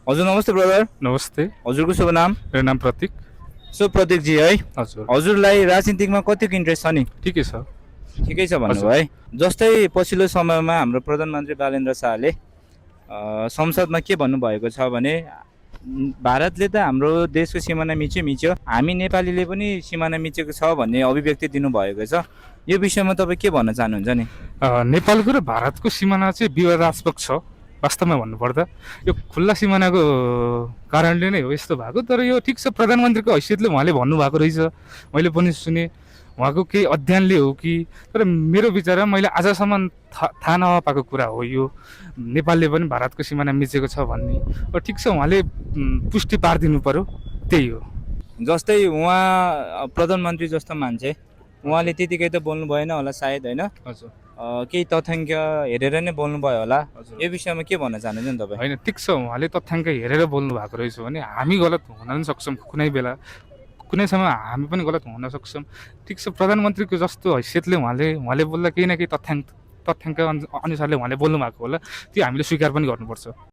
हजुर नमस्ते ब्रदर। नमस्ते। हजुरको शुभ नाम? मेरो नाम प्रतीक। सो प्रतीक जी है, हजुर। हजुरलाई राजनीतिमा कतिको इन्ट्रेस्ट छ नि? ठिकै छ। ठिकै छ भन्नुभयो हजुर। है। जस्तै पछिल्लो समयमा हाम्रो प्रधानमन्त्री बालेन्द्र शाहले संसदमा के भन्नुभएको छ भने भारतले त हाम्रो देशको सिमाना मिच्यो, हामी नेपालीले पनि सिमाना मिचेको छ भन्ने अभिव्यक्ति दिनुभएको छ। यो विषयमा तपाईँ के भन्न चाहनुहुन्छ नि? नेपालको र भारतको सिमाना चाहिँ विवादास्पद छ। वास्तवमा भन्नुपर्दा यो खुल्ला सिमानाको कारणले नै हो यस्तो भएको। तर यो ठिक छ, प्रधानमन्त्रीको हैसियतले उहाँले भन्नुभएको रहेछ, मैले पनि सुने। उहाँको केही अध्ययनले हो कि, तर मेरो विचारमा मैले आजसम्म थाहा नपाएको कुरा हो यो, नेपालले पनि भारतको सिमाना मिचेको छ भन्ने। र ठिक छ, उहाँले पुष्टि पारिदिनु पर्यो, त्यही हो। जस्तै उहाँ प्रधानमन्त्री जस्तो मान्छे, उहाँले त्यतिकै त बोल्नु भएन होला सायद, होइन? हजुर। केही तथ्याङ्क हेरेर नै बोल्नुभयो होला। हजुर। यो विषयमा के भन्न चाहनुहुन्छ नि तपाईँ? होइन, ठिक छ, उहाँले तथ्याङ्क हेरेर बोल्नु भएको रहेछ भने हामी गलत हुन पनि सक्छौँ कुनै बेला, कुनै समय हामी पनि गलत हुन सक्छौँ। ठिक छ, प्रधानमन्त्रीको जस्तो हैसियतले उहाँले बोल्दा केही न केही तथ्याङ्क अनुसारले उहाँले बोल्नु भएको होला, त्यो हामीले स्वीकार पनि गर्नुपर्छ।